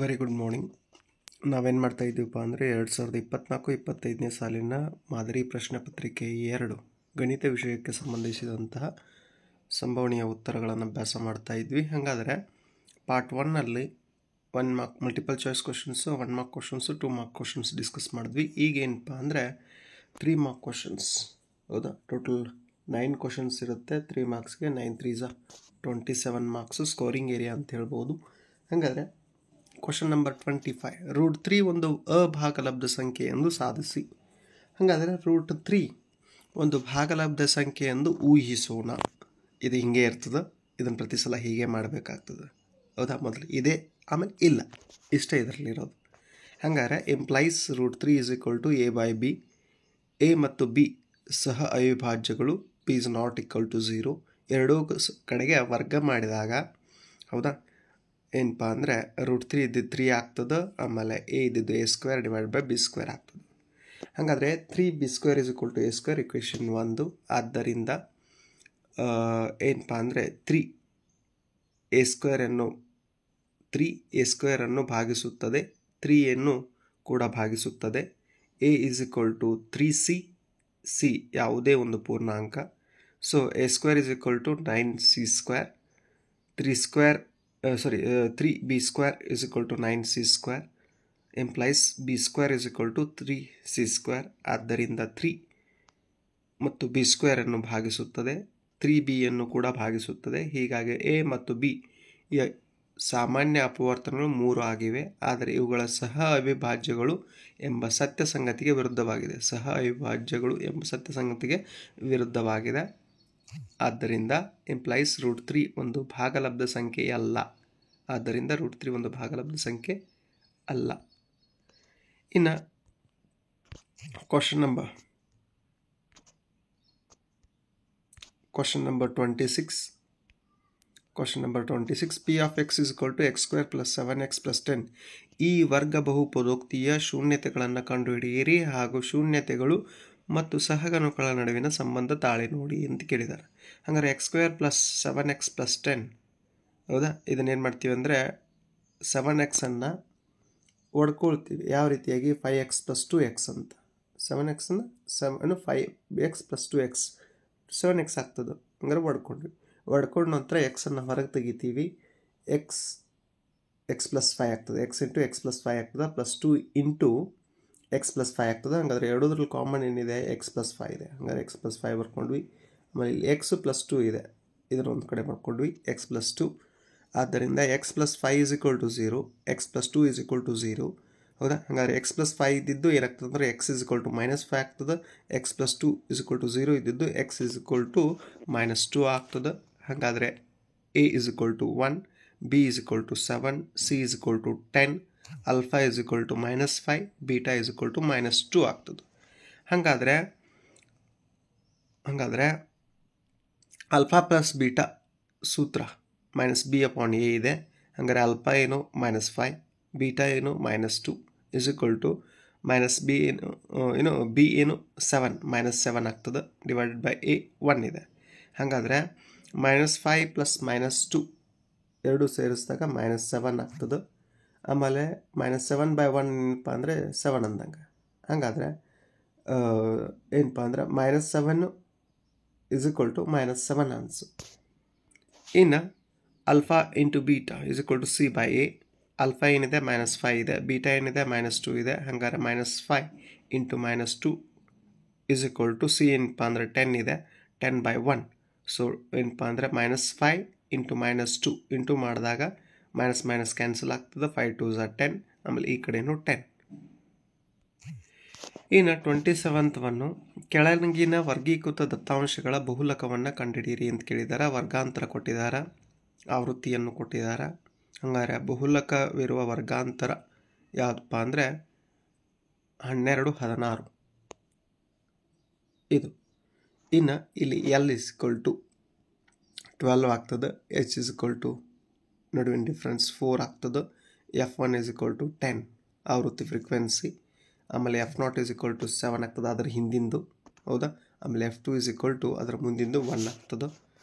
Very good morning. ನಾವೇನು ಮಾಡ್ತಾ ಇದ್ದೀವಪ್ಪ ಅಂದರೆ 2024-25ನೇ ಸಾಲಿನ ಮಾದರಿ ಪ್ರಶ್ನೆ ಪತ್ರಿಕೆ 2 ಗಣಿತ ವಿಷಯಕ್ಕೆ ಸಂಬಂಧಿಸಿದಂತಹ ಸಂಭವನೀಯ ಉತ್ತರಗಳನ್ನು ಅಭ್ಯಾಸ ಮಾಡ್ತಾ ಇದ್ವಿ. ಹಾಗಾದರೆ ಪಾರ್ಟ್ 1ನಲ್ಲಿ 1 mark multiple choice questions, 1 mark questions, 2 mark questions discuss ಮಾಡಿದ್ವಿ. ಈಗೇನಪ್ಪ ಅಂದರೆ 3 ಮಾರ್ಕ್ ಕ್ವಶನ್ಸ್. ಹೌದಾ, ಟೋಟಲ್ 9 ಕ್ವಶನ್ಸ್ ಇರುತ್ತೆ. 3 ಮಾರ್ಕ್ಸ್ಗೆ 9 3 27 ಮಾರ್ಕ್ಸು ಸ್ಕೋರಿಂಗ್ ಏರಿಯಾ ಅಂತ ಹೇಳ್ಬೋದು. ಹಾಗಾದರೆ ಕ್ವಶನ್ ನಂಬರ್ 25, √3 ಒಂದು ಅಭಾಗಲಬ್ಧ ಸಂಖ್ಯೆ ಎಂದು ಸಾಧಿಸಿ. ಹಾಗಾದರೆ √3 ಒಂದು ಭಾಗಲಬ್ಧ ಸಂಖ್ಯೆ ಎಂದು ಊಹಿಸೋಣ. ಇದು ಹಿಂಗೆ ಇರ್ತದೆ, ಇದನ್ನು ಪ್ರತಿ ಸಲ ಹೀಗೆ ಮಾಡಬೇಕಾಗ್ತದೆ. ಹೌದಾ, ಮೊದಲು ಇದೆ ಆಮೇಲೆ ಇಲ್ಲ, ಇಷ್ಟೇ ಇದರಲ್ಲಿರೋದು. ಹಾಗಾದರೆ ಎಂಪ್ಲೈಸ್ √3 a/b. ಎ ಮತ್ತು ಬಿ ಸಹ ಅವಿಭಾಜ್ಯಗಳು, p is not equal to 0. ಎರಡೂ ಕಡೆಗೆ ವರ್ಗ ಮಾಡಿದಾಗ, ಹೌದಾ, ಏನಪ್ಪ ಅಂದರೆ √3 ಇದ್ದಿದ್ದು 3 ಆಗ್ತದೆ, ಆಮೇಲೆ ಎ ಇದ್ದಿದ್ದು a² / b² ಆಗ್ತದೆ. ಹಾಗಾದರೆ 3b² = a², ಇಕ್ವೇಷನ್ 1. ಆದ್ದರಿಂದ ಏನಪ್ಪ ಅಂದರೆ 3a² ಭಾಗಿಸುತ್ತದೆ, 3 ಕೂಡ ಭಾಗಿಸುತ್ತದೆ. a = 3c, c ಯಾವುದೇ ಒಂದು ಪೂರ್ಣಾಂಕ. So a² = 9c², 3b² = 9c², employees b² = 3c². ಆದ್ದರಿಂದ 3 ಮತ್ತು b² ಭಾಗಿಸುತ್ತದೆ, 3b ಕೂಡ ಭಾಗಿಸುತ್ತದೆ. ಹೀಗಾಗಿ a ಮತ್ತು b ಸಾಮಾನ್ಯ ಅಪವರ್ತನಗಳು 3 ಆಗಿವೆ. ಆದರೆ ಇವುಗಳ ಸಹ ಅವಿಭಾಜ್ಯಗಳು ಎಂಬ ಸತ್ಯ ಸಂಗತಿಗೆ ವಿರುದ್ಧವಾಗಿದೆ. ಸಹ ಅವಿಭಾಜ್ಯಗಳು ಎಂಬ ಸತ್ಯ ಸಂಗತಿಗೆ ವಿರುದ್ಧವಾಗಿದೆ. ಆದ್ದರಿಂದ ಎಂಪ್ಲೈಸ್ √3 ಒಂದು ಭಾಗಲಬ್ಧ ಸಂಖ್ಯೆಯಲ್ಲ. ಆದ್ದರಿಂದ √3 ಒಂದು ಭಾಗಲಬ್ಧ ಸಂಖ್ಯೆ ಅಲ್ಲ. ಇನ್ನು question number 26, p of x = x² + 7x + 10. ಈ ವರ್ಗ ಬಹುಪದೋಕ್ತಿಯ ಶೂನ್ಯತೆಗಳನ್ನು ಕಂಡುಹಿಡಿಯಿರಿ ಹಾಗೂ ಶೂನ್ಯತೆಗಳು ಮತ್ತು ಸಹಗಣಕಗಳ ನಡುವಿನ ಸಂಬಂಧ ತಾಳೆ ನೋಡಿ ಅಂತ ಕೇಳಿದ್ದಾರೆ. ಹಾಗಾದ್ರೆ x² + 7x + 10. ಹೌದಾ, ಇದನ್ನೇನು ಮಾಡ್ತೀವಿ ಅಂದರೆ 7x ಒಡ್ಕೊಳ್ತೀವಿ. ಯಾವ ರೀತಿಯಾಗಿ 5x + 2x ಅಂತ. 7x 5x + 2x 7x ಆಗ್ತದೆ. ಹಂಗಾರೆ ಒಡ್ಕೊಂಡು ನಂತರ x ಹೊರಗೆ ತೆಗಿತೀವಿ. x + 5 ಆಗ್ತದೆ, x × x + 5 ಆಗ್ತದೆ, +2 × x + 5 ಆಗ್ತದೆ. ಹಾಗಾದರೆ ಎರಡೂದ್ರಲ್ಲಿ ಕಾಮನ್ ಏನಿದೆ, x + 5 ಇದೆ. ಹಾಗಾದ್ರೆ x + 5 ಬರ್ಕೊಂಡ್ವಿ. ಆಮೇಲೆ ಇಲ್ಲಿ x + 2 ಇದೆ, ಇದನ್ನು ಒಂದು ಕಡೆ ಮಾಡ್ಕೊಂಡ್ವಿ, x + 2. ಆದ್ದರಿಂದ x + 5 = 0, x + 2 = 0. ಹೌದಾ, ಹಾಗಾದ್ರೆ x + 5 ಇದ್ದಿದ್ದು ಏನಾಗ್ತದೆ ಅಂದರೆ x = -5 ಆಗ್ತದೆ. x + 2 = 0 ಇದ್ದಿದ್ದು x = -2 ಆಗ್ತದೆ. ಹಾಗಾದರೆ a = 1, b = 7, c = 10, alpha = -5, beta = -2 ಆಗ್ತದೆ. ಹಾಗಾದರೆ ಆಲ್ಫಾ ಪ್ಲಸ್ ಬೀಟಾ ಸೂತ್ರ -b/a ಇದೆ. ಹಾಗಾದರೆ ಆಲ್ಫಾ -5, ಬೀಟಾ -2 = b 7 -7 ಆಗ್ತದೆ, / a 1 ಇದೆ. ಹಾಗಾದರೆ -5 + -2 ಎರಡು ಸೇರಿಸಿದಾಗ -7 ಆಗ್ತದೆ. ಆಮೇಲೆ -7/1 ಏನಪ್ಪ ಅಂದರೆ 7 ಅಂದಂಗೆ. ಹಾಗಾದರೆ ಏನಪ್ಪ ಅಂದರೆ -7 = -7 ಅನ್ಸು. ಇನ್ನು ಆಲ್ಫಾ × ಬೀಟಾ = c/a. ಆಲ್ಫಾ ಏನಿದೆ -5 ಇದೆ, ಬೀಟಾ ಏನಿದೆ -2 ಇದೆ. ಹಾಗಾದ್ರೆ -5 × -2 = c ಏನಪ್ಪ ಅಂದರೆ 10 ಇದೆ, 10/1. ಸೊ ಏನಪ್ಪ ಅಂದರೆ -5 × -2 ಇಂಟು ಮಾಡಿದಾಗ -- ಕ್ಯಾನ್ಸಲ್ ಆಗ್ತದೆ, 5 × 2 = 10. ಆಮೇಲೆ ಈ ಕಡೆಯೂ 10. ಇನ್ನು 27th ಕೆಳಗಿನ ವರ್ಗೀಕೃತ ದತ್ತಾಂಶಗಳ ಬಹುಲಕವನ್ನು ಕಂಡುಹಿಡಿಯಿರಿ ಅಂತ ಕೇಳಿದ್ದಾರೆ. ವರ್ಗಾಂತರ ಕೊಟ್ಟಿದ್ದಾರೆ, ಆವೃತ್ತಿಯನ್ನು ಕೊಟ್ಟಿದ್ದಾರೆ. ಹಂಗಾರೆ ಬಹುಲಕವಿರುವ ವರ್ಗಾಂತರ ಯಾವುದಪ್ಪ ಅಂದರೆ 12, 16 ಇದು. ಇನ್ನು ಇಲ್ಲಿ L = 12 ಆಗ್ತದೆ, H = ನಡುವಿನ ಡಿಫ್ರೆನ್ಸ್ 4 ಆಗ್ತದೆ, F1 = 10 ಆವೃತ್ತಿ ಫ್ರೀಕ್ವೆನ್ಸಿ. ಆಮೇಲೆ F0 = 7 ಆಗ್ತದೆ, ಅದರ ಹಿಂದಿಂದು. ಹೌದಾ, ಆಮೇಲೆ F2 = ಅದರ ಮುಂದಿಂದು 1 ಆಗ್ತದೆ.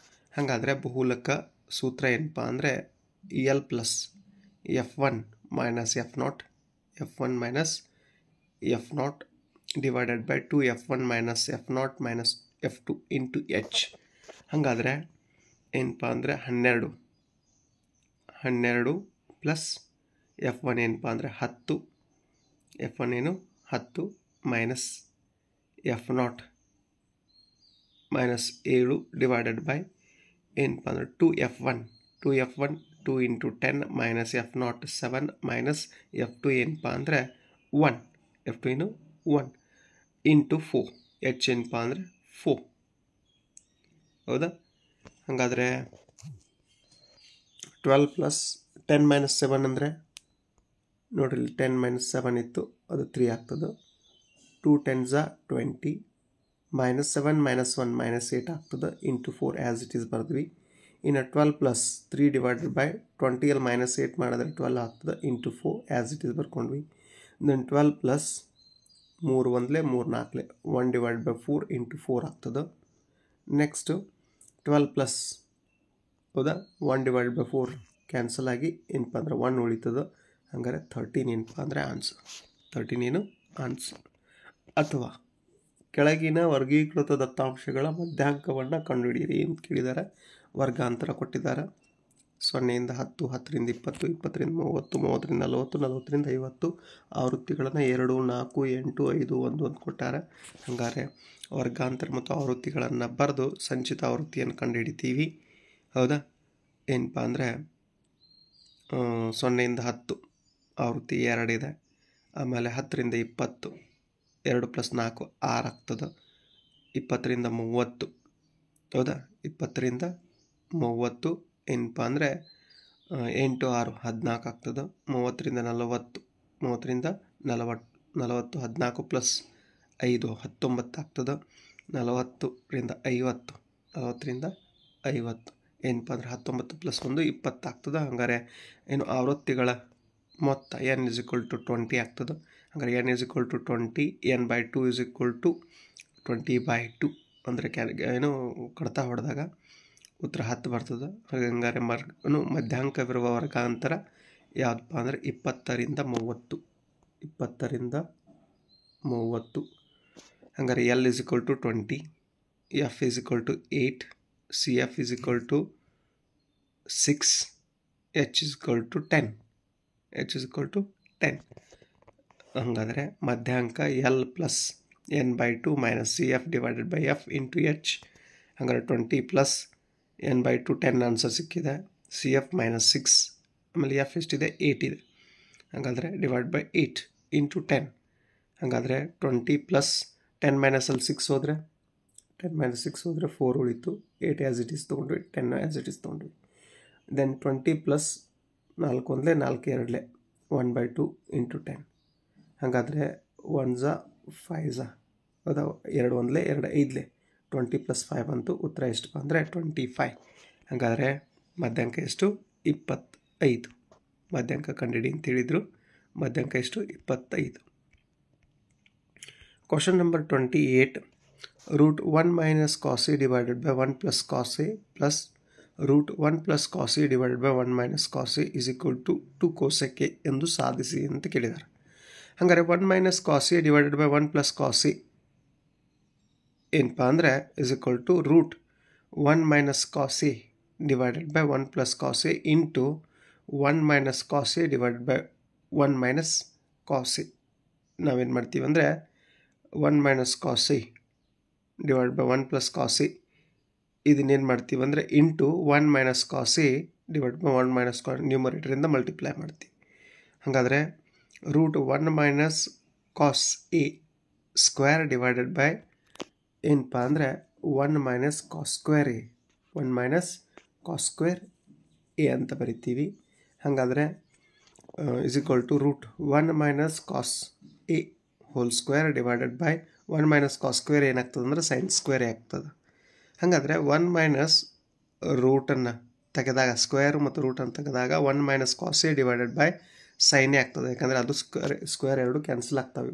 ಹಾಗಾದರೆ ಬಹುಲಕ ಸೂತ್ರ ಏನಪ್ಪ ಅಂದರೆ L + F1 minus F not f1 minus F not divided by 2f1 minus F naught minus f2 into H. ಹಾಗಾದರೆ ಏನಪ್ಪ ಅಂದರೆ 12 ಪ್ಲಸ್ f1 ಏನಪ್ಪ ಅಂದರೆ 10, f1 ಏನು 10 minus F naught minus 7 divided by ಏನಪ್ಪ ಅಂದರೆ 2f1 2 into 10 minus F not 7 minus f2 ಏನಪ್ಪ ಅಂದರೆ 1, f2 ಏನು 1 ಇಂಟು 4, ಎಚ್ ಏನಪ್ಪ ಅಂದರೆ 4. ಹೌದಾ? ಹಾಗಾದರೆ 12 ಪ್ಲಸ್ 10 ಮೈನಸ್ 7 ಅಂದರೆ ನೋಡ್ರಿ 10 ಮೈನಸ್ 7 ಇತ್ತು, ಅದು 3 ಆಗ್ತದೆ. 2 10s 20 ಮೈನಸ್ 7 ಮೈನಸ್ 1 ಮೈನಸ್ 8 ಆಗ್ತದೆ ಇಂಟು 4 ಆ್ಯಸ್ ಇಟ್ ಈಸ್ ಬರೆದ್ವಿ. ಇನ್ನು 12 ಪ್ಲಸ್ 3 ಡಿವೈಡೆಡ್ ಬೈ 20 ಮೈನಸ್ 8 ಮಾಡಿದ್ರೆ 12 ಆಗ್ತದೆ ಇಂಟು 4 ಆ್ಯಸ್ ಇಟ್ ಈಸ್ ಬರ್ಕೊಂಡ್ವಿ. Then 12 plus 3 1 3 4 1 divide by 4 into 4 ಆಗ್ತದೆ. ನೆಕ್ಸ್ಟು 12 ಪ್ಲಸ್ ಹೌದಾ 1 ಡಿವೈಡ್ ಬೈ 4 ಕ್ಯಾನ್ಸಲ್ ಆಗಿ ಏನಪ್ಪ ಅಂದರೆ 1 ಉಳಿತದೆ. ಹಂಗಾರೆ 13 ಏನಪ್ಪ ಅಂದರೆ ಆನ್ಸರ್. 13 ಏನು ಆನ್ಸರ್. ಅಥವಾ ಕೆಳಗಿನ ವರ್ಗೀಕೃತ ದತ್ತಾಂಶಗಳ ಮಧ್ಯಾಂಕವನ್ನು ಕಂಡುಹಿಡಿಯಿರಿ ಅಂತ ಕೇಳಿದ್ದಾರೆ. ವರ್ಗಾಂತರ ಕೊಟ್ಟಿದ್ದಾರೆ. 0ರಿಂದ 10, 10ರಿಂದ 20, 20ರಿಂದ 30, 30ರಿಂದ 40, 40ರಿಂದ 50 ಆವೃತ್ತಿಗಳನ್ನು 2, 4, 8, 5, 1 ಅಂತ ಕೊಟ್ಟಾರೆ. ಹಂಗಾರೆ ವರ್ಗಾಂತರ ಮತ್ತು ಆವೃತ್ತಿಗಳನ್ನು ಬರೆದು ಸಂಚಿತ ಆವೃತ್ತಿಯನ್ನು ಕಂಡುಹಿಡಿತೀವಿ. ಹೌದಾ? ಏನಪ್ಪ ಅಂದರೆ 0ರಿಂದ 10 ಆವೃತ್ತಿ 2 ಇದೆ. ಆಮೇಲೆ 10ರಿಂದ 20 2 ಪ್ಲಸ್ 4 6 ಆಗ್ತದೆ. 20ರಿಂದ 30 ಹೌದಾ 20ರಿಂದ 30 ಏನಪ್ಪ ಅಂದರೆ 8 6 14 ಆಗ್ತದೆ. 30ರಿಂದ 40 30ರಿಂದ 40 14 ಪ್ಲಸ್ 5 19 ಆಗ್ತದೆ. 40ರಿಂದ 50 40ರಿಂದ 50 ಏನಪ್ಪ ಅಂದರೆ 19 ಪ್ಲಸ್ 1 20 ಆಗ್ತದೆ. ಹಂಗಾರೆ ಏನು ಆವೃತ್ತಿಗಳ ಮೊತ್ತ n = 20 ಆಗ್ತದೆ. ಹಂಗಾರೆ n = 20, n/2 = 20/2 ಅಂದರೆ ಏನು ಕಡ್ತಾ ಹೊಡೆದಾಗ ಉತ್ತರ 10 ಬರ್ತದೆ. ಹಂಗಾರೆ ಮಧ್ಯಾಂಕವಿರುವ ವರ್ಗಾಂತರ ಯಾವುದಪ್ಪ ಅಂದರೆ 20ರಿಂದ 30. 20ರಿಂದ 30. ಹಂಗಾರೆ L = 20, F = 8, CF = 6, H = 10. H = 10. ಹಾಗಾದರೆ ಮಧ್ಯಾಂಕ L plus n/2 minus CF divided by F into H. ಹಾಗಾದರೆ 20 ಪ್ಲಸ್ n/2 10 ಆನ್ಸರ್ ಸಿಕ್ಕಿದೆ. CF ಮೈನಸ್ 6 ಆಮೇಲೆ F ಎಷ್ಟಿದೆ 8 ಇದೆ. ಹಾಗಾದರೆ ಡಿವೈಡ್ ಬೈ 8 ಇಂಟು 10. ಹಾಗಾದರೆ 20 ಪ್ಲಸ್ 10 ಮೈನಸ್ ಅಲ್ಲಿ 6 ಹೋದರೆ 10 ಮೈನಸ್ 6 ಹೋದರೆ 4 ಉಳಿತು. 8 ಆ್ಯಸ್ ಇಟ್ ಈಸ್ ತೊಗೊಂಡ್ವಿ, 10 ಆ್ಯಸ್ ಇಟ್ ಈಸ್ ತೊಗೊಂಡ್ವಿ. Then 20 plus 4 1 4 2 1/2 into 10. ಹಾಗಾದರೆ 1s 5s ಹೌದಾ 2 1 2 5 20 ಪ್ಲಸ್ 5 ಅಂತು ಉತ್ತರ ಎಷ್ಟಪ್ಪ ಅಂದರೆ 25. ಹಾಗಾದರೆ ಮಧ್ಯಾಂಕ ಎಷ್ಟು 25. ಮಧ್ಯಾಂಕ ಕಂಡುಹಿಡಿ ಅಂತ ಹೇಳಿದರು. ಮಧ್ಯಾಂಕ ಎಷ್ಟು 25. Question number 28. √1 minus cos a divided by 1 plus cos a plus √1 plus cos a divided by 1 minus cos a = 2 cosec a ಎಂದು ಸಾಧಿಸಿ ಅಂತ ಕೇಳಿದ್ದಾರೆ. ಹಾಗಾದರೆ 1 minus cos a divided by 1 plus cos a ಏನಪ್ಪ ಅಂದರೆ √1 minus cos a divided by 1 plus cos a into 1 minus cos a divided by 1 minus cos a. ನಾವೇನು ಮಾಡ್ತೀವಿ ಅಂದರೆ 1 minus cos a divide by 1 plus cos a ಇದನ್ನೇನು ಮಾಡ್ತೀವಿ ಅಂದರೆ into 1 minus cos a divide by 1 minus ನ್ಯೂಮರೇಟರಿಂದ multiply ಮಾಡ್ತೀವಿ. ಹಾಗಾದರೆ √1 minus cos a square divided by ಏನಪ್ಪ ಅಂದರೆ 1 minus cos square a 1 minus cos square a ಅಂತ ಬರಿತೀವಿ. ಹಾಗಾದರೆ √1 minus cos a whole square divided by 1 minus cos square ಏನಾಗ್ತದೆ ಅಂದರೆ sin ಸ್ಕ್ವೇರ್ ಆಗ್ತದೆ. ಹಾಗಾದರೆ 1 ಮೈನಸ್ ರೂಟನ್ನು ತೆಗೆದಾಗ ಸ್ಕ್ವೇರ್ ಮತ್ತು ರೂಟನ್ನು ತೆಗೆದಾಗ 1 minus cos a divided by sin a ಆಗ್ತದೆ. ಯಾಕಂದರೆ ಅದು ಸ್ಕ್ವೇರ್ ಎರಡು ಕ್ಯಾನ್ಸಲ್ ಆಗ್ತವೆ.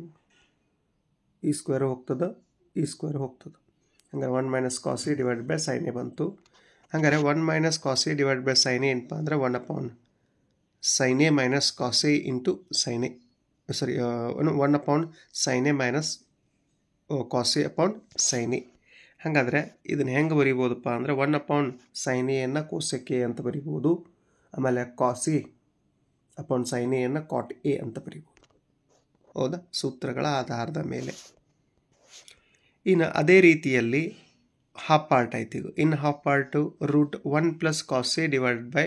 ಈ ಸ್ಕ್ವೇರ್ ಹೋಗ್ತದೆ, ಈ ಸ್ಕ್ವೇರ್ ಹೋಗ್ತದೆ. ಹಾಗಾದ್ರೆ 1 minus cos a divided by sin a ಬಂತು. ಹಾಗಾದರೆ 1 minus cos a divide by sin a ಏನಪ್ಪ ಅಂದರೆ 1/. sin a minus cos a into sin a, sorry 1 upon sin a minus cos a upon sin a. ಹಾಗಾದರೆ ಇದನ್ನು ಹೆಂಗೆ ಬರಿಬೋದಪ್ಪ ಅಂದರೆ 1 upon sin a ಅನ್ನು cosec a ಅಂತ ಬರಿಬೋದು. ಆಮೇಲೆ cos a upon sin a ಅನ್ನು cot a ಅಂತ ಬರಿಬೋದು. ಹೌದಾ, ಸೂತ್ರಗಳ ಆಧಾರದ ಮೇಲೆ. ಇನ್ನು ಅದೇ ರೀತಿಯಲ್ಲಿ ಹಾಫ್ ಪಾರ್ಟ್ ಆಯ್ತು. ಇದು ಇನ್ನು half part root 1 plus cos A divided by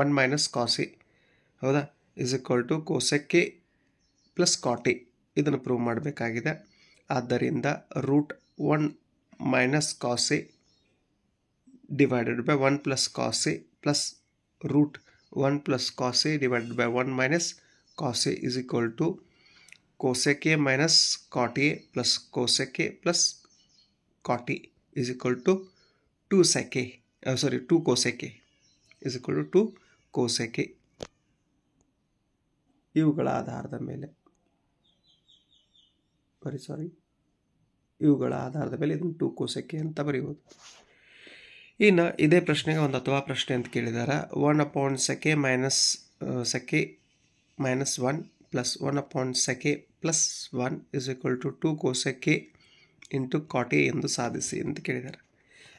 1 minus cos A, ಹೌದಾ, is equal to cosec A plus cot A. ಇದನ್ನು ಪ್ರೂವ್ ಮಾಡಬೇಕಾಗಿದೆ. ಆದ್ದರಿಂದ root 1 minus cos A divided by 1 plus cos A plus root 1 plus cos A divided by 1 minus cos A is equal to cosec a minus cot a plus cosec a plus cot a is equal to 2 sec a, 2 cosec a is equal to 2 cosec a. ಇವುಗಳ ಆಧಾರದ ಮೇಲೆ ಇವುಗಳ ಆಧಾರದ ಮೇಲೆ ಇದನ್ನು 2 cosec a ಅಂತ ಬರೆಯುವುದು. ಇನ್ನು ಇದೇ ಪ್ರಶ್ನೆಗೆ ಒಂದು ಅಥವಾ ಪ್ರಶ್ನೆ ಅಂತ ಕೇಳಿದ್ದಾರೆ. 1 upon sec a minus sec a minus 1 plus 1 upon sec a plus 1 is equal to 2 cosec a into cot a ಎಂದು ಸಾಧಿಸಿ ಅಂತ ಕೇಳಿದ್ದಾರೆ.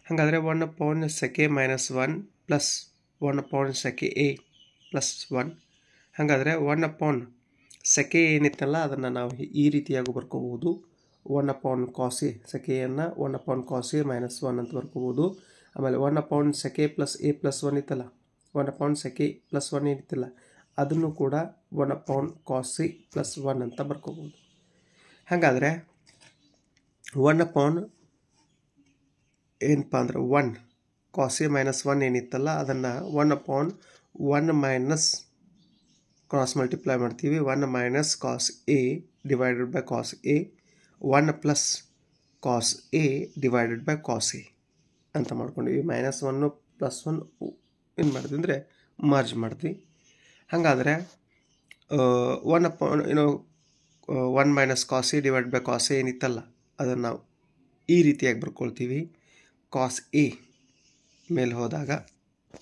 ಹಾಗಾದರೆ 1 upon sec a minus 1 plus 1 upon sec a plus 1, ಹಾಗಾದರೆ 1 upon sec a ಏನಿತ್ತಲ್ಲ ಅದನ್ನು ನಾವು ಈ ರೀತಿಯಾಗಿ ಬರ್ಕೋಬೋದು. 1 upon cos a, sec a ಅನ್ನು 1 upon cos a minus 1 ಅಂತ ಬರ್ಕೋಬೋದು. ಆಮೇಲೆ 1 upon sec a plus a plus 1 ಇತ್ತಲ್ಲ, 1 upon sec a plus 1 ಏನಿತ್ತಲ್ಲ ಅದನ್ನು ಕೂಡ 1 upon cos a plus 1 ಅಂತ ಬರ್ಕೋಬೋದು. ಹಾಗಾದರೆ 1 upon ಏನಪ್ಪ ಅಂದ್ರೆ 1 cos a minus 1 ಏನಿತ್ತಲ್ಲ ಅದನ್ನು 1 upon 1 ಮೈನಸ್ ಕ್ರಾಸ್ ಮಲ್ಟಿಪ್ಲೈ ಮಾಡ್ತೀವಿ. 1 minus cos A divided by cos A, 1 plus cos A divided by cos A ಅಂತ ಮಾಡ್ಕೊಂಡಿವಿ. ಮೈನಸ್ 1 ಪ್ಲಸ್ 1 ಏನು ಮಾಡಿದ್ವಿ ಅಂದರೆ ಮರ್ಜ್ ಮಾಡ್ತೀವಿ. ಹಾಗಾದರೆ 1 upon 1 minus cos A divide by cos A ಏನಿತ್ತಲ್ಲ ಅದನ್ನು ನಾವು ಈ ರೀತಿಯಾಗಿ ಬರ್ಕೊಳ್ತೀವಿ. ಕಾಸ್ ಎ ಮೇಲೆ ಹೋದಾಗ,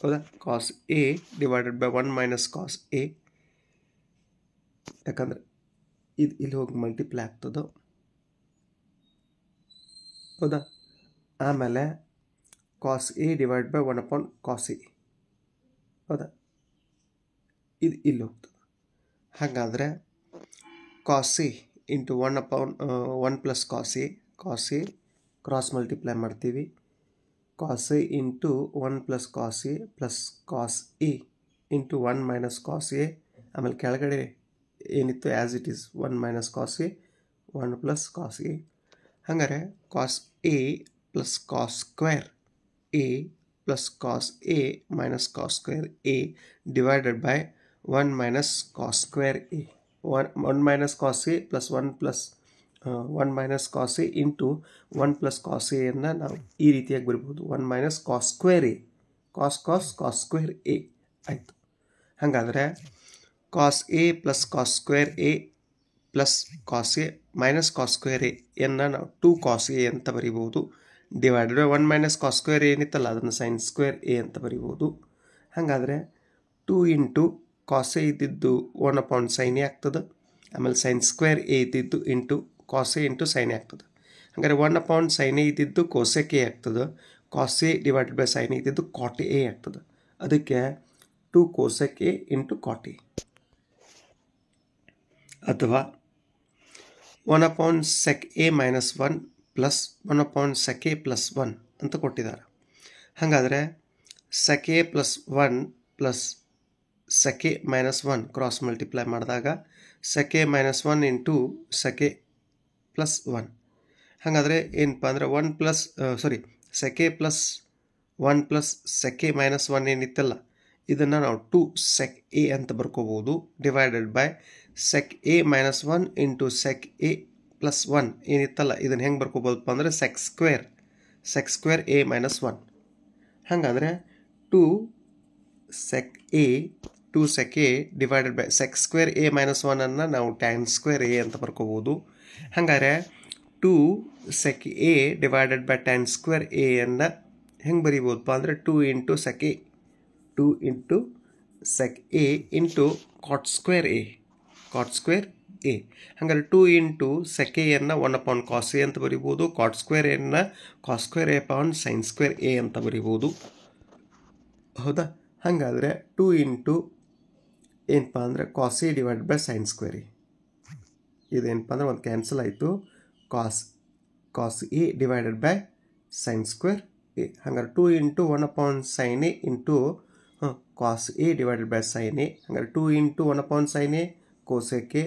ಹೌದಾ, cos A divided by 1 minus cos A, ಯಾಕಂದರೆ ಇದು ಇಲ್ಲಿ ಹೋಗಿ ಮಲ್ಟಿಪ್ಲೈ ಆಗ್ತದೆ, ಹೌದಾ. ಆಮೇಲೆ cos A divide by 1 upon cos A, ಹೌದಾ, ಇದು ಇಲ್ಲಿ ಹೋಗ್ತದೆ. ಹಾಗಾದರೆ cos A into 1 upon 1 plus cos A cross multiply ಮಾಡ್ತೀವಿ. Cos A into 1 plus cos A plus cos A into 1 minus cos A, ಆಮೇಲೆ ಕೆಳಗಡೆ ಏನಿತ್ತು as it is 1 minus cos A 1 plus cos A. ಹಾಗಾದರೆ cos A plus cos square A plus cos A minus cos square A divided by 1 minus cos square A. 1 minus cos A plus 1 minus cos A into 1 plus cos ಎಯನ್ನು ನಾವು ಈ ರೀತಿಯಾಗಿ ಬರಿಬೋದು. 1 minus cos square A, cos square A ಆಯಿತು. ಹಾಗಾದರೆ cos A plus cos square A plus cos A minus cos square ಎನ್ನು ನಾವು 2 cos A ಅಂತ ಬರಿಬೋದು. Divided by 1 minus cos square ಏನಿತ್ತಲ್ಲ ಅದನ್ನು ಸೈನ್ ಸ್ಕ್ವೇರ್ ಎ ಅಂತ ಬರಿಬೋದು. ಹಾಗಾದರೆ 2 ಇಂಟು ಕಾಸ್ ಎ ಇದ್ದಿದ್ದು 1 upon ಸೈನ್ ಎ ಆಗ್ತದೆ. ಆಮೇಲೆ ಸೈನ್ ಸ್ಕ್ವೇರ್ ಎ ಇದ್ದಿದ್ದು into cos A into sine A ಆಗ್ತದೆ. ಹಾಗಾದರೆ 1 upon ಸೈನ್ ಎ ಇದ್ದಿದ್ದು ಕೋಸೆಕ್ ಎ ಆಗ್ತದೆ. Cos A divided by sine A ಇದ್ದಿದ್ದು ಕಾಟ್ ಎ ಆಗ್ತದೆ. ಅದಕ್ಕೆ 2 cosec A into cot A. ಅಥವಾ 1 upon sec a minus 1 plus 1 upon sec a plus 1 ಅಂತ ಕೊಟ್ಟಿದ್ದಾರೆ. ಹಾಗಾದರೆ sec a plus 1 plus sec a minus 1 cross multiply ಮಾಡಿದಾಗ sec a minus 1 into sec a plus 1. ಹಾಗಾದರೆ ಏನಪ್ಪ ಅಂದರೆ 1 plus sec a plus 1 plus sec a minus 1 ಏನಿತ್ತಲ್ಲ ಇದನ್ನು ನಾವು 2 sec a ಅಂತ ಬರ್ಕೋಬೋದು. Divided by sec a minus 1 into sec a plus 1 ಏನಿತ್ತಲ್ಲ ಇದನ್ನು ಹೆಂಗೆ ಬರ್ಕೋಬೋದಪ್ಪ ಅಂದರೆ sec ಸ್ಕ್ವೇರ್ a ಮೈನಸ್ 1. ಹಾಗಾದರೆ 2 sec a divided by sec square a minus 1ಅನ್ನು ನಾವು tan ಸ್ಕ್ವೇರ್ a ಅಂತ ಬರ್ಕೋಬೋದು. ಹಾಗಾದರೆ 2 sec a divided by tan square a ಅನ್ನು ಹೆಂಗೆ ಬರಿಬೋದಪ್ಪ ಅಂದರೆ 2 into sec a sec A into cot square A. Cot square A ಹಂಗಾರೆ 2 ಇಂಟು ಸೆಕ್ ಎಯನ್ನು 1 ಅಪಾನ್ ಕಾಸ್ ಎ ಅಂತ ಬರಿಬೋದು. ಕಾಟ್ ಸ್ಕ್ವೇರ್ ಎನ್ನು cos square A upon sine square A ಅಂತ ಬರಿಬೋದು. ಹೌದಾ? ಹಾಗಾದರೆ 2 ಇಂಟು ಏನಪ್ಪ ಅಂದರೆ cos A divide by sine square A. ಇದೇನಪ್ಪ ಅಂದರೆ ಒಂದು ಕ್ಯಾನ್ಸಲ್ ಆಯಿತು. Cos A divided by sine square A. ಹಂಗಾರೆ 2 into 1 upon sine A into cos A divided by sine A. ಹಂಗಾರೆ 2 into 1 upon sine A cosec A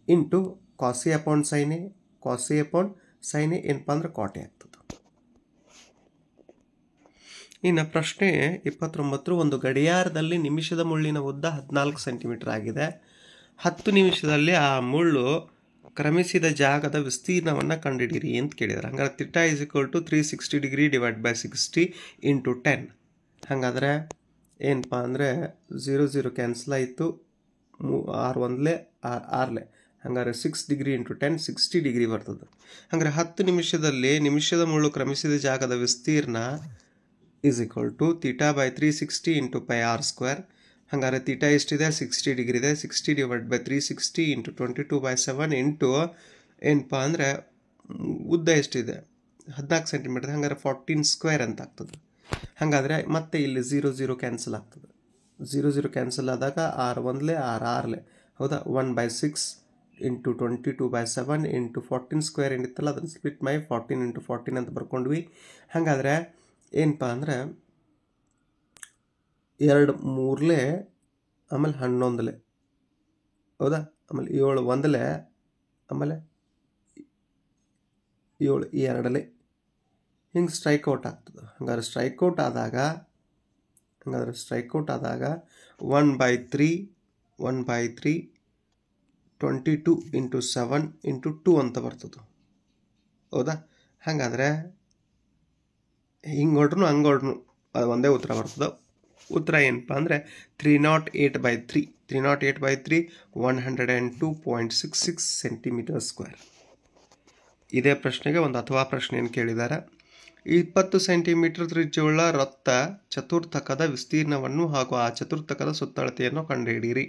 into cos A upon sine A. Cos A upon sine A ಏನಪ್ಪ ಅಂದ್ರೆ ಕಾಟ್ A ಆಗ್ತದೆ. ಇನ್ನು ಪ್ರಶ್ನೆ 29. ಒಂದು ಗಡಿಯಾರದಲ್ಲಿ ನಿಮಿಷದ ಮುಳ್ಳಿನ ಉದ್ದ 14 ಸೆಂಟಿಮೀಟರ್ ಆಗಿದೆ. 10 ನಿಮಿಷದಲ್ಲಿ ಆ ಮುಳ್ಳು ಕ್ರಮಿಸಿದ ಜಾಗದ ವಿಸ್ತೀರ್ಣವನ್ನು ಕಂಡುಹಿಡಿಯಿರಿ ಅಂತ ಕೇಳಿದ್ದಾರೆ. ಹಂಗಾರೆ theta is equal to 360 degree divide by 60 into 10. ಹಾಗಾದರೆ ಏನಪ್ಪ ಅಂದರೆ 0 0 ಕ್ಯಾನ್ಸಲ್ ಆಯಿತು. 6 1 6 ಹಂಗಾರೆ 6 ಡಿಗ್ರಿ ಇಂಟು 10 60 ಡಿಗ್ರಿ ಬರ್ತದೆ. ಹಂಗಾರೆ 10 ನಿಮಿಷದಲ್ಲಿ ನಿಮಿಷದ ಮುಳ್ಳು ಕ್ರಮಿಸಿದ ಜಾಗದ ವಿಸ್ತೀರ್ಣ is equal to theta by 360 into pi r square. ಹಾಗಾದ್ರೆ ಥೀಟಾ ಎಷ್ಟಿದೆ? 60 ಡಿಗ್ರಿ ಇದೆ. 60 ಡಿವೈಡ್ ಬೈ 360 ಇಂಟು 22/7 ಇಂಟು ಏನಪ್ಪ ಅಂದರೆ ಉದ್ದ ಎಷ್ಟಿದೆ? 14 ಸೆಂಟಿಮೀಟರ್. ಹಾಗಾದ್ರೆ 14 ಸ್ಕ್ವೇರ್ ಅಂತ ಆಗ್ತದೆ. ಹಾಗಾದರೆ ಮತ್ತೆ ಇಲ್ಲಿ 0 0 ಕ್ಯಾನ್ಸಲ್ ಆಗ್ತದೆ. 0 0 ಕ್ಯಾನ್ಸಲ್ ಆದಾಗ 6 1 6 ಹೌದಾ? 1/6 ಇಂಟು 22/7 ಇಂಟು 14 ಸ್ಕ್ವೇರ್ ಏನಿತ್ತಲ್ಲ ಅದನ್ನು ಸ್ಪ್ಲಿಟ್ ಮೈ 14 ಇಂಟು 14 ಅಂತ ಬರ್ಕೊಂಡ್ವಿ. ಹಾಗಾದರೆ ಏನಪ್ಪ ಅಂದರೆ 2 3 ಆಮೇಲೆ 11 ಹೌದಾ? ಆಮೇಲೆ 7 1 ಆಮೇಲೆ 7 2 ಹಿಂಗೆ ಸ್ಟ್ರೈಕ್ಔಟ್ ಆಗ್ತದೆ. ಹಾಗಾದ್ರೆ ಸ್ಟ್ರೈಕ್ಔಟ್ ಆದಾಗ 1/3 22 ಇಂಟು 7 ಇಂಟು 2 ಅಂತ ಬರ್ತದೆ. ಹೌದಾ? ಹಾಗಾದರೆ ಹಿಂಗೆ ಹೊಡ್ರು ಹಂಗೆ ಹೊಡ್ರು ಅದು ಒಂದೇ ಉತ್ತರ ಬರ್ತದೆ. ಉತ್ತರ ಏನಪ್ಪ ಅಂದರೆ 308/3 308/3 102.66 ಸೆಂಟಿಮೀಟರ್ ಸ್ಕ್ವೇರ್. ಇದೇ ಪ್ರಶ್ನೆಗೆ ಒಂದು ಅಥವಾ ಪ್ರಶ್ನೆಯನ್ನು ಕೇಳಿದ್ದಾರೆ. 20 ಸೆಂಟಿಮೀಟರ್ ತ್ರಿಜ್ಯವುಳ್ಳ ವೃತ್ತ ಚತುರ್ಥಕದ ವಿಸ್ತೀರ್ಣವನ್ನು ಹಾಗೂ ಆ ಚತುರ್ಥಕದ ಸುತ್ತಳತೆಯನ್ನು ಕಂಡುಹಿಡಿಯಿರಿ.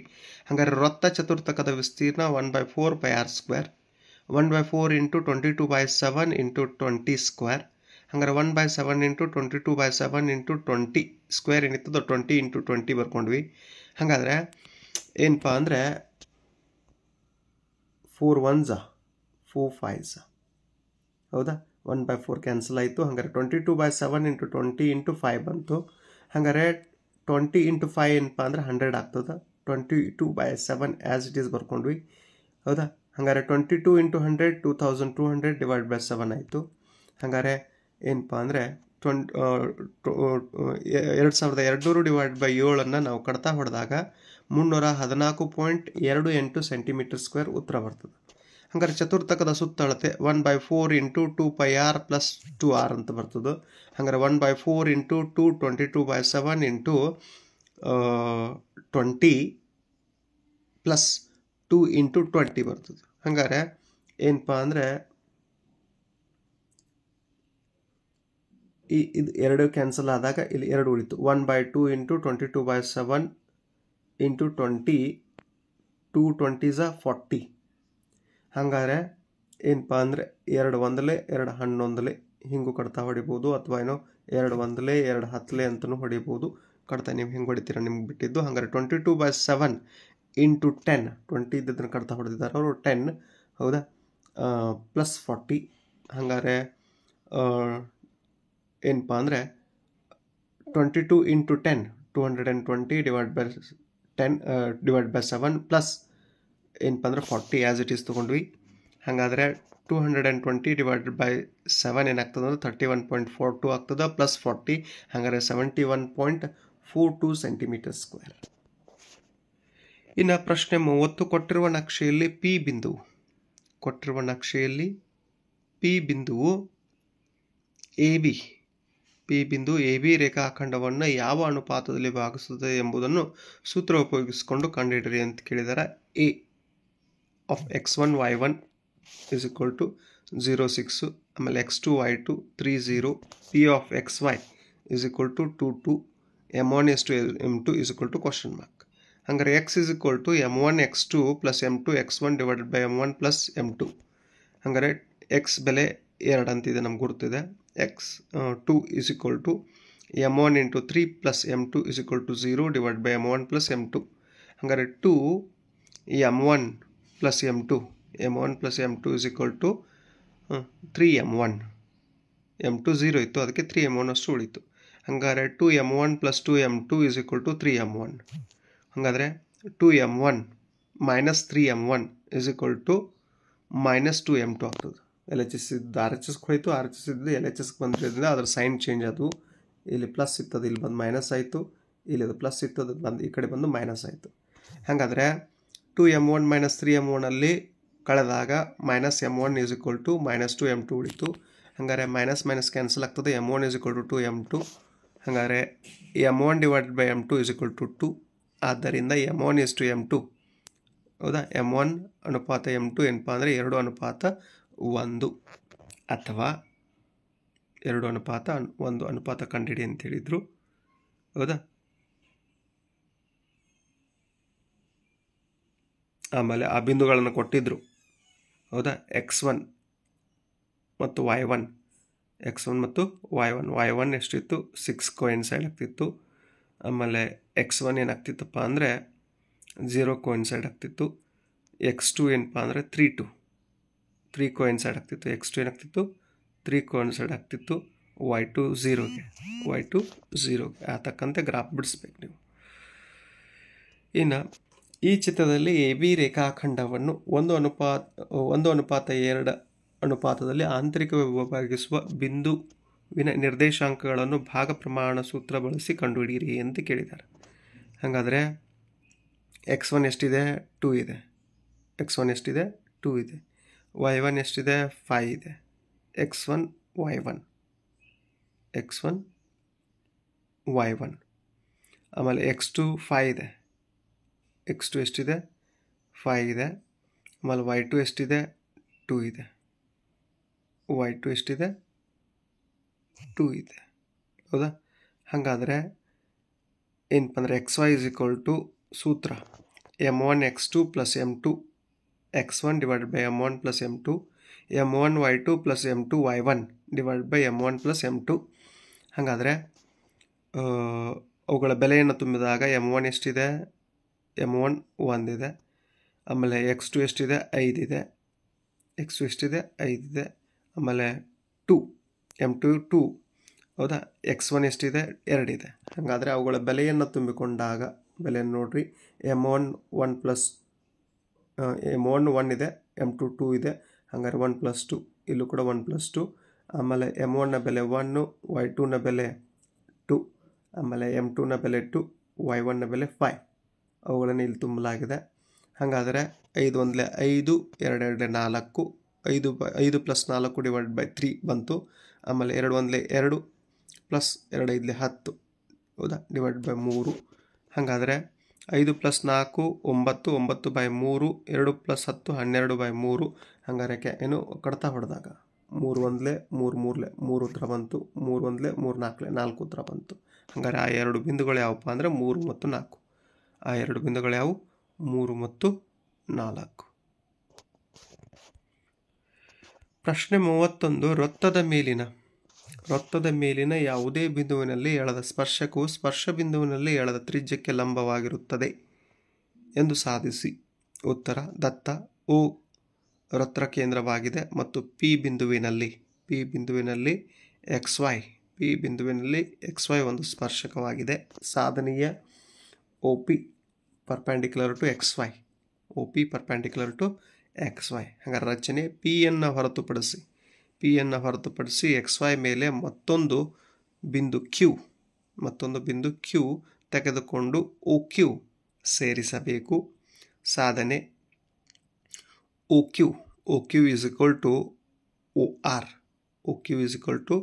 ಹಾಗಾದರೆ ವೃತ್ತ ಚತುರ್ಥಕದ ವಿಸ್ತೀರ್ಣ 1/4 pi r square. 1/4 into 22/7 into 20 square. ಹಾಗಾದ್ರೆ 1/7 ಇಂಟು 22/7 ಇಂಟು 20 ಸ್ಕ್ವೇರ್ ಏನಿರ್ತದೋ 20 ಇಂಟು 20 ಬರ್ಕೊಂಡ್ವಿ. ಹಾಗಾದರೆ ಏನಪ್ಪ ಅಂದರೆ 4 1s 4 5s ಹೌದಾ? 1/4 ಕ್ಯಾನ್ಸಲ್ ಆಯಿತು. ಹಾಗಾದ್ರೆ 22/7 ಇಂಟು 20 ಇಂಟು 5 ಬಂತು. ಹಾಗಾದರೆ 20 ಇಂಟು 5 ಏನಪ್ಪ ಅಂದರೆ 100 ಆಗ್ತದೆ. 22/7 ಆ್ಯಸ್ ಇಟ್ ಈಸ್ ಬರ್ಕೊಂಡ್ವಿ. ಹೌದಾ? ಹಾಗಾದ್ರೆ 22 ಇಂಟು 100 2200 ಡಿವೈಡ್ ಬೈ 7 ಆಯಿತು. ಹಾಗಾದರೆ ಏನಪ್ಪ ಅಂದರೆ 2200 ಡಿವೈಡ್ ಬೈ 7 ನಾವು ಕಡ್ತಾ ಹೊಡೆದಾಗ 314.28 ಸೆಂಟಿಮೀಟರ್ ಸ್ಕ್ವೇರ್ ಉತ್ತರ ಬರ್ತದೆ. ಹಾಗಾದ್ರೆ ಚತುರ್ಥಕದ ಸುತ್ತಳತೆ 1/4 into 2 pi R plus 2r ಅಂತ ಬರ್ತದೆ. ಹಾಗಾದ್ರೆ 1/4 ಇಂಟು 2 22/7 ಇಂಟು 20 ಪ್ಲಸ್ 2 ಇಂಟು 20 ಬರ್ತದೆ. ಹಾಗಾದ್ರೆ ಏನಪ್ಪ ಅಂದರೆ ಇದು 2 ಕ್ಯಾನ್ಸಲ್ ಆದಾಗ ಇಲ್ಲಿ 2 ಉಳಿತು. 1/2 ಇಂಟು 22/7 ಇಂಟು 20 2 20s 40. ಹಾಗಾದರೆ ಏನಪ್ಪ ಅಂದರೆ 2 1 2 11 ಹಿಂಗೂ ಕಡ್ತಾ ಹೊಡಿಬೋದು, ಅಥವಾ ಏನೋ 2 1 2 10 ಅಂತಲೂ ಹೊಡಿಬೋದು. ಕಡ್ತಾ ನೀವು ಹೆಂಗೆ ಹೊಡಿತೀರ ನಿಮ್ಗೆ ಬಿಟ್ಟಿದ್ದು. ಹಾಗಾದ್ರೆ 22/7 ಇಂಟು 10 20 ಇದ್ದದನ್ನು ಕಡ್ತಾ ಹೊಡೆದಿದ್ದಾರೆ ಅವರು 10 ಹೌದಾ? ಪ್ಲಸ್ 40. ಹಾಗಾದರೆ ಏನಪ್ಪ ಅಂದರೆ 22 into 10 220 divide by 10 divide by 7 plus ಏನಪ್ಪ ಅಂದರೆ 40 ಆ್ಯಸ್ ಇಟ್ ಈಸ್ ತೊಗೊಂಡ್ವಿ. ಹಾಗಾದರೆ 220 ಡಿವೈಡೆಡ್ ಬೈ 7 ಏನಾಗ್ತದೆ ಅಂದರೆ 31.42 ಆಗ್ತದೆ ಪ್ಲಸ್ 40. ಹಾಗಾದರೆ 71.42 ಸೆಂಟಿಮೀಟರ್ ಸ್ಕ್ವೇರ್. ಇನ್ನು ಪ್ರಶ್ನೆ 30. ಕೊಟ್ಟಿರುವ ನಕ್ಷೆಯಲ್ಲಿ ಪಿ ಬಿಂದುವು ಎ ಬಿ ರೇಖಾಖಂಡವನ್ನು ಯಾವ ಅನುಪಾತದಲ್ಲಿ ಭಾಗಿಸುತ್ತದೆ ಎಂಬುದನ್ನು ಸೂತ್ರ ಉಪಯೋಗಿಸಿಕೊಂಡು ಕಂಡುಹಿಡಿಯಿರಿ ಅಂತ ಕೇಳಿದ್ದಾರೆ. A of x1 y1 is equal to 0.6 ಆಮೇಲೆ x2 y2 3.0 P of xy is equal to 2.2 m1 is to m2 is equal to question mark. ಹಂಗಾರೆ x is equal to m1 x2 plus m2 x1 divided by m1 plus m2. ಹಂಗಾರೆ x ಬೆಲೆ 2 ಅಂತಿದೆ ನಮ್ಗೆ ಗುರುತಿದೆ. x2 is equal to m1 into 3 plus m2 is equal to 0 divided by m1 plus m2. ಹಂಗಾರೆ 2 m1 plus m1 plus m2 is equal to 3m1. m2 0 ಇತ್ತು, ಅದಕ್ಕೆ 3m1 ಅಷ್ಟು ಉಳಿತು. ಹಂಗಾರೆ 2m1 plus 2m2 is equal to 3m1. ಹಂಗಾದ್ರೆ 2m1 minus 3m1 is equal to minus 2m2 ಆಗ್ತದೆ. L H S ಇದ್ದು R H ಎಸ್ಗೆ ಹೋಯಿತು, ಆರ್ ಎಚ್ ಎಸ್ ಇದ್ದು ಎಲ್ ಎಚ್ ಎಸ್ಗೆ ಬಂದಿರೋದ್ರಿಂದ ಅದರ ಸೈನ್ ಚೇಂಜ್ ಅದು. ಇಲ್ಲಿ ಪ್ಲಸ್ ಇತ್ತದು, ಇಲ್ಲಿ ಬಂದು ಮೈನಸ್ ಆಯಿತು. ಇಲ್ಲಿ ಅದು ಪ್ಲಸ್ ಇತ್ತದು ಬಂದು ಈ ಕಡೆ ಬಂದು ಮೈನಸ್ ಆಯಿತು. ಹಾಗಾದರೆ 2m1 minus 3m1 ಅಲ್ಲಿ ಕಳೆದಾಗ minus m1 is equal to minus 2m2 ಉಳಿತು. ಹಾಗಾದರೆ ಮೈನಸ್ ಮೈನಸ್ ಕ್ಯಾನ್ಸಲ್ ಆಗ್ತದೆ. m1 is equal to 2m2. ಹಾಗಾದರೆ m1 divided by m2 is equal to 2. ಆದ್ದರಿಂದ m1 is to m2. ಹೌದಾ? m1 ಅನುಪಾತ m2 ಏನಪ್ಪ ಅಂದರೆ 2:1 ಅಥವಾ 2:1 ಅನುಪಾತ ಕಂಡುಹಿಡಿ ಅಂತ ಹೇಳಿದರು. ಹೌದಾ? ಆಮೇಲೆ ಆ ಬಿಂದುಗಳನ್ನು ಕೊಟ್ಟಿದ್ದರು. ಹೌದಾ? x1 ಮತ್ತು y1, x1 ಮತ್ತು y1 ಎಷ್ಟಿತ್ತು? 6 ಕೋಯಿನ್ಸೈಡ್ ಆಗ್ತಿತ್ತು. ಆಮೇಲೆ x1 ಏನಾಗ್ತಿತ್ತಪ್ಪ ಅಂದರೆ 0 ಕೋಯಿನ್ಸೈಡ್ ಆಗ್ತಿತ್ತು. x2 ಏನಪ್ಪ ಅಂದರೆ 3 ಕೋಯಿನ್ಸೈಡ್ ಆಗ್ತಿತ್ತು. x2 ಏನಾಗ್ತಿತ್ತು? 3 ಕೋಯಿನ್ಸೈಡ್ ಆಗ್ತಿತ್ತು. y2 0ಗೆ ಆತಕ್ಕಂತೆ ಗ್ರಾಫ್ ಬಿಡಿಸ್ಬೇಕು ನೀವು. ಇನ್ನು ಈ ಚಿತ್ರದಲ್ಲಿ ಎ ಬಿ ರೇಖಾಖಂಡವನ್ನು 1:2 ಅನುಪಾತದಲ್ಲಿ ಆಂತರಿಕ ವಿಭಾಗಿಸುವ ಬಿಂದುವಿನ ನಿರ್ದೇಶಾಂಕಗಳನ್ನು ಭಾಗ ಪ್ರಮಾಣ ಸೂತ್ರ ಬಳಸಿ ಕಂಡುಹಿಡಿಯಿರಿ ಅಂತ ಕೇಳಿದ್ದಾರೆ. ಹಾಗಾದರೆ x1 ಎಷ್ಟಿದೆ? 2 ಇದೆ. x1 ಎಷ್ಟಿದೆ? 2 ಇದೆ. y1 ಎಷ್ಟಿದೆ? 5 ಇದೆ. x1 y1 ಆಮೇಲೆ x2 5 ಇದೆ. x2 ಎಷ್ಟಿದೆ? 5 ಇದೆ. ಆಮೇಲೆ y2 ಎಷ್ಟಿದೆ? 2 ಇದೆ. y2 ಎಷ್ಟಿದೆ? 2 ಇದೆ. ಹೌದಾ? ಹಾಗಾದರೆ ಏನಪ್ಪ ಅಂದರೆ xy is equal to ಸೂತ್ರ m1 x2 plus m2 x1 divided by m1 plus m2, m1 y2 plus m2 y1 divided by m1 plus m2. ಹಾಗಾದರೆ ಅವುಗಳ ಬೆಲೆಯನ್ನು ತುಂಬಿದಾಗ m1 ಎಷ್ಟಿದೆ? m1 1 ಇದೆ. ಆಮೇಲೆ x2 ಎಷ್ಟಿದೆ? 5 ಇದೆ. x2 ಎಷ್ಟಿದೆ? 5 ಇದೆ. ಆಮೇಲೆ m2 2. ಹೌದಾ? x1 ಎಷ್ಟಿದೆ? 2 ಇದೆ. ಹಾಗಾದರೆ ಅವುಗಳ ಬೆಲೆಯನ್ನು ತುಂಬಿಕೊಂಡಾಗ ಬೆಲೆಯನ್ನು ನೋಡ್ರಿ. m1 1 ಇದೆ, m2 2 ಇದೆ. ಹಾಗಾದ್ರೆ 1 + 2, ಇಲ್ಲೂ ಕೂಡ 1 + 2. ಆಮೇಲೆ m1ನ ಬೆಲೆ 1, y2ನ ಬೆಲೆ 2, ಆಮೇಲೆ m2ನ ಬೆಲೆ 2, y1ನ ಬೆಲೆ 5. ಅವುಗಳನ್ನು ಇಲ್ಲಿ ತುಂಬಲಾಗಿದೆ. ಹಾಗಾದರೆ 5 × 1 = 5, 2 × 2 = 4, 5 + 4 ಡಿವೈಡೆಡ್ ಬೈ 3 ಬಂತು. ಆಮೇಲೆ 2 × 1 = 2 ಪ್ಲಸ್ 2 × 5 = 10. ಹೌದಾ? Divide by 3. ಹಾಗಾದರೆ 5 + 4 9, 9/3, 2 + 10 12/3. ಹಾಗಾದ್ರೆ ಏನು ಕಡ್ತಾ ಹೊಡೆದಾಗ 3 × 1 = 3, 3 × 3 ಉತ್ತರ ಬಂತು. 3 × 1 = 3, 4 × 4 ಉತ್ತರ ಬಂತು. ಹಾಗಾದ್ರೆ ಆ ಎರಡು ಬಿಂದುಗಳು ಯಾವಪ್ಪ ಅಂದರೆ 3 ಮತ್ತು 4. ಆ ಎರಡು ಬಿಂದುಗಳು ಯಾವುವು? 3 ಮತ್ತು 4. ಪ್ರಶ್ನೆ 31. ವೃತ್ತದ ಮೇಲಿನ ಯಾವುದೇ ಬಿಂದುವಿನಲ್ಲಿ ಎಳೆದ ಸ್ಪರ್ಶಕವು ಸ್ಪರ್ಶ ಬಿಂದುವಿನಲ್ಲಿ ಎಳೆದ ತ್ರಿಜ್ಯಕ್ಕೆ ಲಂಬವಾಗಿರುತ್ತದೆ ಎಂದು ಸಾಧಿಸಿ. ಉತ್ತರ: ದತ್ತ O ವೃತ್ತ ಕೇಂದ್ರವಾಗಿದೆ ಮತ್ತು P ಬಿಂದುವಿನಲ್ಲಿ XY ಒಂದು ಸ್ಪರ್ಶಕವಾಗಿದೆ. ಸಾಧನೀಯ OP ಪರ್ಪೆಂಡಿಕ್ಯುಲರ್ ಟು XY. ಹಾಗಾದ್ರೆ ರಚನೆ Pಯನ್ನು ಹೊರತುಪಡಿಸಿ XY ಮೇಲೆ ಮತ್ತೊಂದು ಬಿಂದು Q ತೆಗೆದುಕೊಂಡು OQ ಸೇರಿಸಬೇಕು. ಸಾಧನೆ OQ is equal to OR. OQ is equal to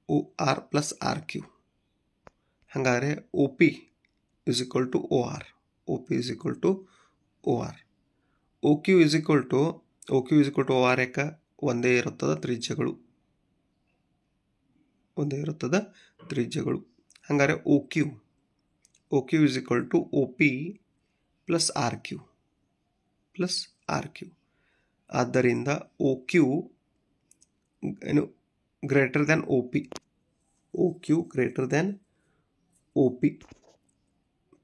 OR plus RQ. ಹಾಗಾದರೆ OP is equal to OR. OQ is equal to OR. ಯಾಕೆ? ಒಂದೇ ಇರುತ್ತದ ತ್ರಿಜ್ಯಗಳು. ಹಾಗಾದರೆ OQ O Q is equal to O P plus R Q ಆದ್ದರಿಂದ O Q ಏನು greater than O P, O Q greater than O P.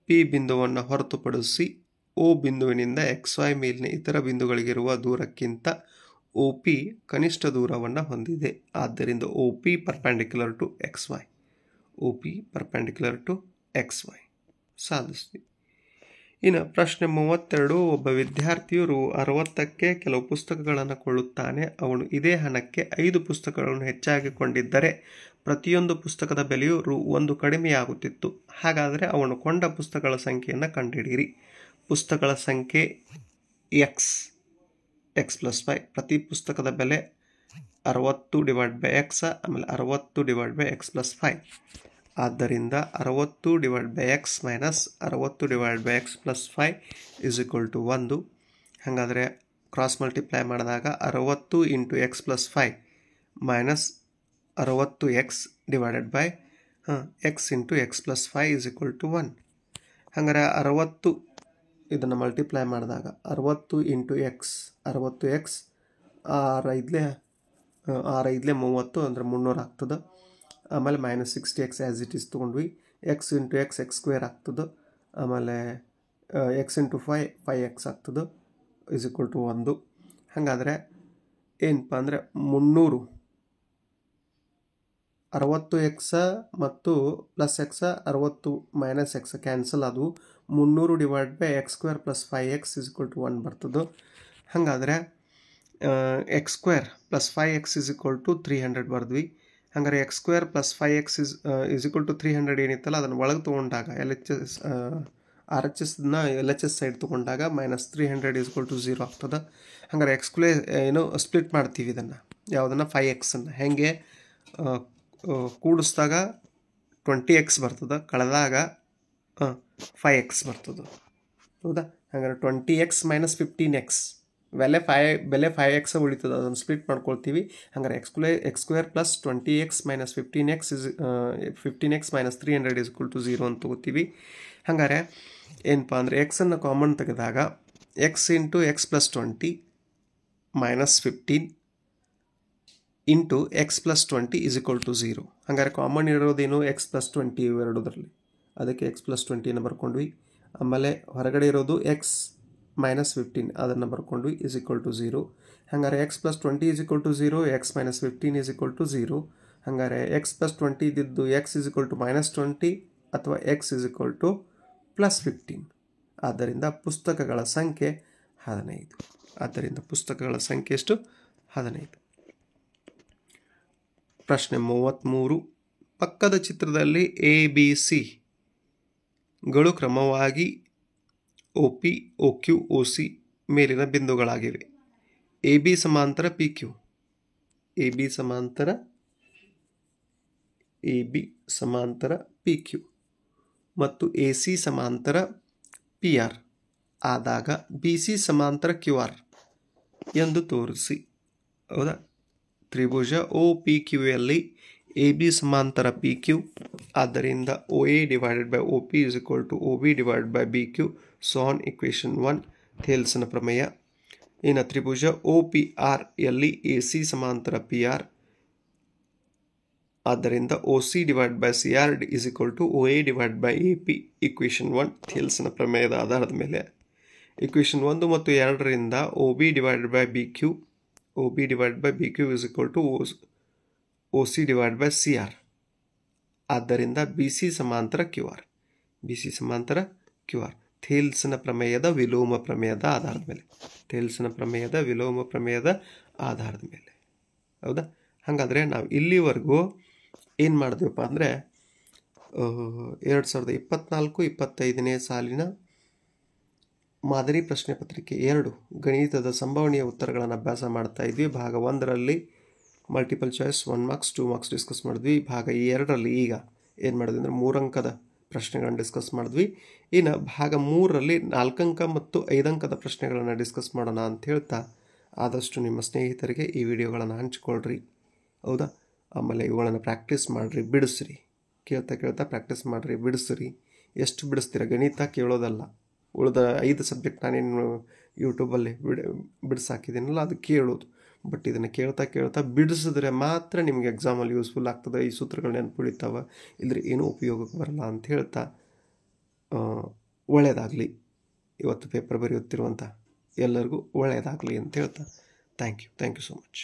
P ಬಿಂದುವನ್ನು ಹೊರತುಪಡಿಸಿ ಒ ಬಿಂದುವಿನಿಂದ ಎಕ್ಸ್ ವೈ ಮೇಲಿನ ಇತರ ಬಿಂದುಗಳಿಗಿರುವ ದೂರಕ್ಕಿಂತ ಒ ಪಿ ಕನಿಷ್ಠ ದೂರವನ್ನು ಹೊಂದಿದೆ. ಆದ್ದರಿಂದ O P perpendicular to X Y, O P perpendicular to X Y ಸಾಧಿಸ್ತೀವಿ. ಇನ್ನು ಪ್ರಶ್ನೆ 32. ಒಬ್ಬ ವಿದ್ಯಾರ್ಥಿಯು ರು 60ಕ್ಕೆ ಕೆಲವು ಪುಸ್ತಕಗಳನ್ನು ಕೊಳ್ಳುತ್ತಾನೆ. ಅವನು ಇದೇ ಹಣಕ್ಕೆ 5 ಪುಸ್ತಕಗಳನ್ನು ಹೆಚ್ಚಾಗಿ ಕೊಂಡಿದ್ದರೆ ಪ್ರತಿಯೊಂದು ಪುಸ್ತಕದ ಬೆಲೆಯು ರು 1 ಕಡಿಮೆಯಾಗುತ್ತಿತ್ತು. ಹಾಗಾದರೆ ಅವನು ಕೊಂಡ ಪುಸ್ತಕಗಳ ಸಂಖ್ಯೆಯನ್ನು ಕಂಡುಹಿಡಿಯಿರಿ. ಪುಸ್ತಕಗಳ ಸಂಖ್ಯೆ ಎಕ್ಸ್ ಪ್ಲಸ್ 5, ಪ್ರತಿ ಪುಸ್ತಕದ ಬೆಲೆ 60/x, ಆಮೇಲೆ 60/x ಪ್ಲಸ್ 5. ಆದ್ದರಿಂದ 60/x minus 60/x plus 5 is equal to 1. ಹಾಗಾದರೆ ಕ್ರಾಸ್ ಮಲ್ಟಿಪ್ಲೈ ಮಾಡಿದಾಗ 60 into x plus 5 minus 60x divided by x into x plus 5 is equal to 1. ಹಾಗಾದರೆ 60 ಇದನ್ನು ಮಲ್ಟಿಪ್ಲೈ ಮಾಡಿದಾಗ 60 ಇಂಟು ಎಕ್ಸ್ 60x 6×5 30 ಅಂದರೆ 300 ಆಗ್ತದೆ. ಆಮೇಲೆ minus 60x as it is ತೊಗೊಂಡ್ವಿ. X into X square ಆಗ್ತದೆ. ಆಮೇಲೆ ಎಕ್ಸ್ ಇಂಟು 5x ಆಗ್ತದೆ ಇಸ್ ಈಕ್ವಲ್ ಟು 1. ಹಾಗಾದರೆ ಏನಪ್ಪ ಅಂದರೆ 300 60x ಮತ್ತು plus x 60 minus x cancel ಆದವು. 300 divide by x square plus 5x is equal to 1 ಬರ್ತದೆ. ಹಾಗಾದರೆ x square plus 5x is equal to 300 ಬರ್ದ್ವಿ. ಹಾಗಾದ್ರೆ x square plus 5x is equal to 300 ಏನಿತ್ತಲ್ಲ ಅದನ್ನು ಒಳಗೆ ತೊಗೊಂಡಾಗ RHSನ LHS ಸೈಡ್ ತೊಗೊಂಡಾಗ ಮೈನಸ್ 300 ಇಸ್ ಈಕ್ವಲ್ ಟು 0 ಆಗ್ತದೆ. ಹಾಗಾದ್ರೆ ಎಕ್ಸ್ ಸ್ಕ್ವೇರ್ ಸ್ಪ್ಲಿಟ್ ಮಾಡ್ತೀವಿ ಇದನ್ನು, ಯಾವುದನ್ನು 5xನ್ನು. ಹೇಗೆ ಕೂಡಿಸಿದಾಗ 20x ಬರ್ತದೆ, ಕಳೆದಾಗ 5x ಬರ್ತದೆ. ಹೌದಾ? ಹಾಗಾದ್ರೆ 20x ಮೈನಸ್ 15x ಬೆಲೆ 5x ಉಳಿತದೆ, ಅದನ್ನು ಸ್ಪ್ಲಿಟ್ ಮಾಡ್ಕೊಳ್ತೀವಿ. ಹಾಗಾದ್ರೆ x square plus 20x minus 15x minus 300 is equal to 0 ಅಂತ ತಗೋತೀವಿ. ಹಾಗಾದ್ರೆ ಏನಪ್ಪ ಅಂದರೆ ಎಕ್ಸನ್ನು ಕಾಮನ್ ತೆಗೆದಾಗ x into x plus 20 minus 15 into x plus 20 is equal to 0. ಹಾಗಾದ್ರೆ ಕಾಮನ್ ಇರೋದೇನು ಎಕ್ಸ್ ಪ್ಲಸ್ 20 ಇವೆರಡರಲ್ಲಿ, ಅದಕ್ಕೆ ಎಕ್ಸ್ ಪ್ಲಸ್ 20ನ ಬರ್ಕೊಂಡ್ವಿ. ಆಮೇಲೆ ಹೊರಗಡೆ ಇರೋದು ಎಕ್ಸ್ ಮೈನಸ್ 15 ಅದನ್ನು ಬರ್ಕೊಂಡ್ವಿ ಇಸ್ ಈಕ್ವಲ್ ಟು 0. ಹಾಗಾದ್ರೆ x plus 20 is equal to 0, x minus 15 is equal to 0. ಹಾಗಾದ್ರೆ ಎಕ್ಸ್ ಪ್ಲಸ್ 20 ಇದ್ದಿದ್ದು x is equal to minus 20 ಅಥವಾ x is equal to plus 15. ಆದ್ದರಿಂದ ಪುಸ್ತಕಗಳ ಸಂಖ್ಯೆ 15. ಆದ್ದರಿಂದ ಪುಸ್ತಕಗಳ ಸಂಖ್ಯೆ ಎಷ್ಟು? 15. ಪ್ರಶ್ನೆ 33. ಪಕ್ಕದ ಚಿತ್ರದಲ್ಲಿ ABC ಗಳು ಕ್ರಮವಾಗಿ OP, OQ, OC ಮೇಲಿನ ಬಿಂದುಗಳಾಗಿವೆ. AB ಸಮಾಂತರ PQ, AB ಸಮಾಂತರ PQ ಮತ್ತು AC ಸಮಾಂತರ PR ಆದಾಗ BC ಸಮಾಂತರ QR ಎಂದು ತೋರಿಸಿ. ಹೌದಾ? ತ್ರಿಭುಜ OPQಯಲ್ಲಿ AB ಸಮಾಂತರ PQ, ಆದ್ದರಿಂದ OA divided by OP is equal to OB divided by BQ. So on equation 1 ಥೇಲ್ಸನ ಪ್ರಮೇಯ. ಇನ್ನು ತ್ರಿಭುಜ OPR ಯಲ್ಲಿ AC ಸಮಾಂತರ PR, ಆದ್ದರಿಂದ OC divide by CR is equal to OA divide by AP. Equation 1 ಥೇಲ್ಸನ ಪ್ರಮೇಯದ ಆಧಾರದ ಮೇಲೆ ಇಕ್ವೇಷನ್ 1 ಮತ್ತು 2ರಿಂದ OB divided by BQ is equal to OC divide by CR, ಆದ್ದರಿಂದ BC ಸಮಾಂತರ QR, BC ಸಮಾಂತರ QR ಥೇಲ್ಸನ ಪ್ರಮೇಯದ ವಿಲೋಮ ಪ್ರಮೇಯದ ಆಧಾರದ ಮೇಲೆ, ಥೇಲ್ಸನ ಪ್ರಮೇಯದ ವಿಲೋಮ ಪ್ರಮೇಯದ ಆಧಾರದ ಮೇಲೆ. ಹೌದಾ? ಹಾಗಾದರೆ ನಾವು ಇಲ್ಲಿವರೆಗೂ ಏನು ಮಾಡಿದ್ವಪ್ಪ ಅಂದರೆ 2024-25ನೇ ಸಾಲಿನ ಮಾದರಿ ಪ್ರಶ್ನೆ ಪತ್ರಿಕೆ 2 ಗಣಿತದ ಸಂಭವನೀಯ ಉತ್ತರಗಳನ್ನು ಅಭ್ಯಾಸ ಮಾಡ್ತಾ ಇದ್ವಿ. ಭಾಗ 1ರಲ್ಲಿ multiple choice 1 marks 2 marks discuss ಮಾಡಿದ್ವಿ. ಭಾಗ 2ರಲ್ಲಿ ಈಗ ಏನು ಮಾಡಿದ್ವಿ ಅಂದರೆ 3 ಅಂಕದ ಪ್ರಶ್ನೆಗಳನ್ನು ಡಿಸ್ಕಸ್ ಮಾಡಿದ್ವಿ. ಇನ್ನು ಭಾಗ 3ರಲ್ಲಿ 4 ಅಂಕ ಮತ್ತು 5 ಅಂಕದ ಪ್ರಶ್ನೆಗಳನ್ನು ಡಿಸ್ಕಸ್ ಮಾಡೋಣ ಅಂತ ಹೇಳ್ತಾ, ಆದಷ್ಟು ನಿಮ್ಮ ಸ್ನೇಹಿತರಿಗೆ ಈ ವಿಡಿಯೋಗಳನ್ನು ಹಂಚಿಕೊಳ್ಳ್ರಿ. ಹೌದಾ? ಆಮೇಲೆ ಇವುಗಳನ್ನು ಪ್ರಾಕ್ಟೀಸ್ ಮಾಡಿರಿ, ಬಿಡಿಸ್ರಿ. ಕೇಳ್ತಾ ಪ್ರಾಕ್ಟೀಸ್ ಮಾಡಿರಿ, ಬಿಡಿಸ್ರಿ. ಎಷ್ಟು ಬಿಡಿಸ್ತೀರ, ಗಣಿತ ಕೇಳೋದಲ್ಲ. ಉಳಿದ 5 ಸಬ್ಜೆಕ್ಟ್ ನಾನೇನು ಯೂಟ್ಯೂಬಲ್ಲಿ ಬಿಡಿಸಾಕಿದ್ದೀನಲ್ಲ ಅದು ಕೇಳೋದು. ಬಟ್ ಇದನ್ನು ಕೇಳ್ತಾ ಕೇಳ್ತಾ ಬಿಡಿಸಿದ್ರೆ ಮಾತ್ರ ನಿಮ್ಗೆ ಎಕ್ಸಾಮಲ್ಲಿ ಯೂಸ್ಫುಲ್ ಆಗ್ತದೆ, ಈ ಸೂತ್ರಗಳು ನೆನಪುಳಿತಾವೆ, ಇಲ್ಲದ್ರೆ ಏನೂ ಉಪಯೋಗಕ್ಕೆ ಬರಲ್ಲ ಅಂತ ಹೇಳ್ತಾ ಒಳ್ಳೆಯದಾಗಲಿ. ಇವತ್ತು ಪೇಪರ್ ಬರೆಯುತ್ತಿರುವಂಥ ಎಲ್ಲರಿಗೂ ಒಳ್ಳೆಯದಾಗಲಿ ಅಂತ ಹೇಳ್ತಾ ಥ್ಯಾಂಕ್ ಯು ಸೊ ಮಚ್.